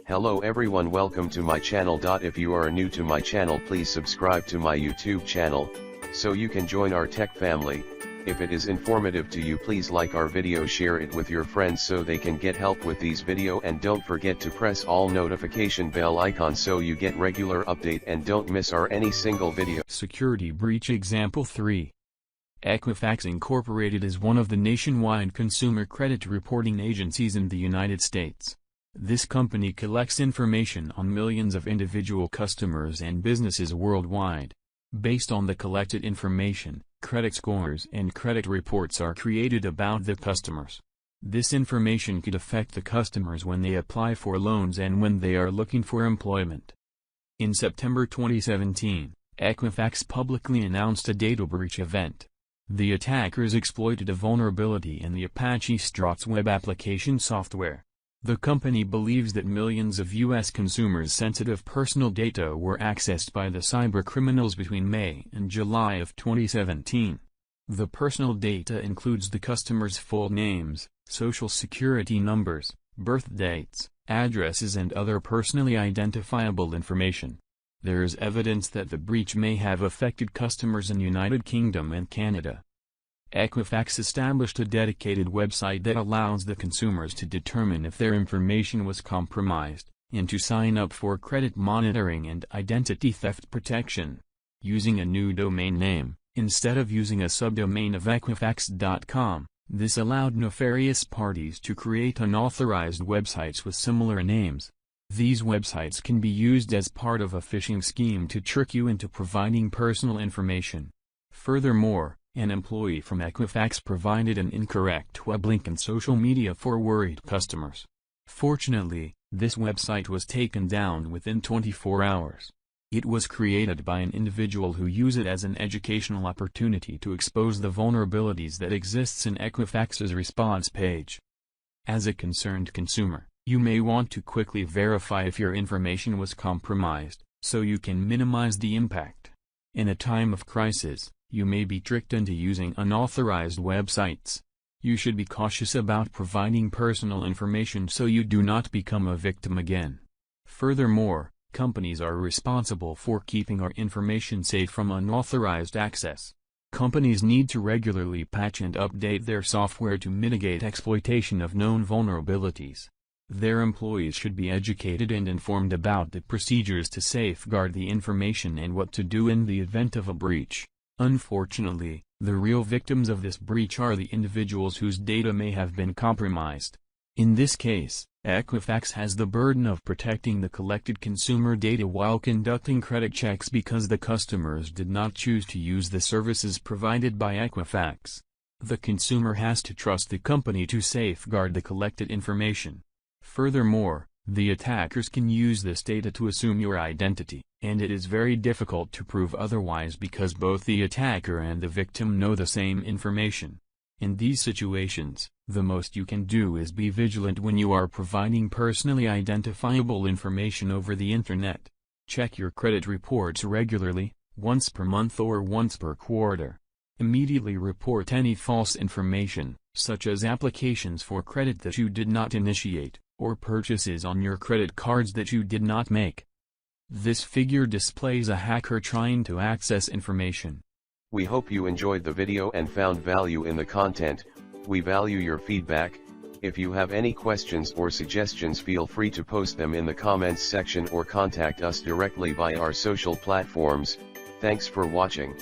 Hello everyone, welcome to my channel. If you are new to my channel, please subscribe to my YouTube channel, so you can join our tech family. If it is informative to you, please like our video, share it with your friends so they can get help with these video, and don't forget to press all notification bell icon so you get regular update and don't miss any single video. Security breach example 3. Equifax Inc. is one of the nationwide consumer credit reporting agencies in the United States. This company collects information on millions of individual customers and businesses worldwide. Based on the collected information, credit scores and credit reports are created about the customers. This information could affect the customers when they apply for loans and when they are looking for employment. In September 2017, Equifax publicly announced a data breach event. The attackers exploited a vulnerability in the Apache Struts web application software. The company believes that millions of U.S. consumers' sensitive personal data were accessed by the cybercriminals between May and July of 2017. The personal data includes the customers' full names, social security numbers, birth dates, addresses, and other personally identifiable information. There is evidence that the breach may have affected customers in United Kingdom and Canada. Equifax established a dedicated website that allows the consumers to determine if their information was compromised, and to sign up for credit monitoring and identity theft protection. Using a new domain name, instead of using a subdomain of Equifax.com, this allowed nefarious parties to create unauthorized websites with similar names. These websites can be used as part of a phishing scheme to trick you into providing personal information. Furthermore, an employee from Equifax provided an incorrect web link in social media for worried customers. Fortunately, this website was taken down within 24 hours. It was created by an individual who used it as an educational opportunity to expose the vulnerabilities that exists in Equifax's response page. As a concerned consumer, you may want to quickly verify if your information was compromised, so you can minimize the impact. In a time of crisis, you may be tricked into using unauthorized websites. You should be cautious about providing personal information so you do not become a victim again. Furthermore, companies are responsible for keeping our information safe from unauthorized access. Companies need to regularly patch and update their software to mitigate exploitation of known vulnerabilities. Their employees should be educated and informed about the procedures to safeguard the information and what to do in the event of a breach. Unfortunately, the real victims of this breach are the individuals whose data may have been compromised. In this case, Equifax has the burden of protecting the collected consumer data while conducting credit checks because the customers did not choose to use the services provided by Equifax. The consumer has to trust the company to safeguard the collected information. Furthermore, the attackers can use this data to assume your identity, and it is very difficult to prove otherwise because both the attacker and the victim know the same information. In these situations, the most you can do is be vigilant when you are providing personally identifiable information over the internet. Check your credit reports regularly, once per month or once per quarter. Immediately report any false information, such as applications for credit that you did not initiate, or purchases on your credit cards that you did not make. This figure displays a hacker trying to access information. We hope you enjoyed the video and found value in the content. We value your feedback. If you have any questions or suggestions, feel free to post them in the comments section or contact us directly via our social platforms. Thanks for watching.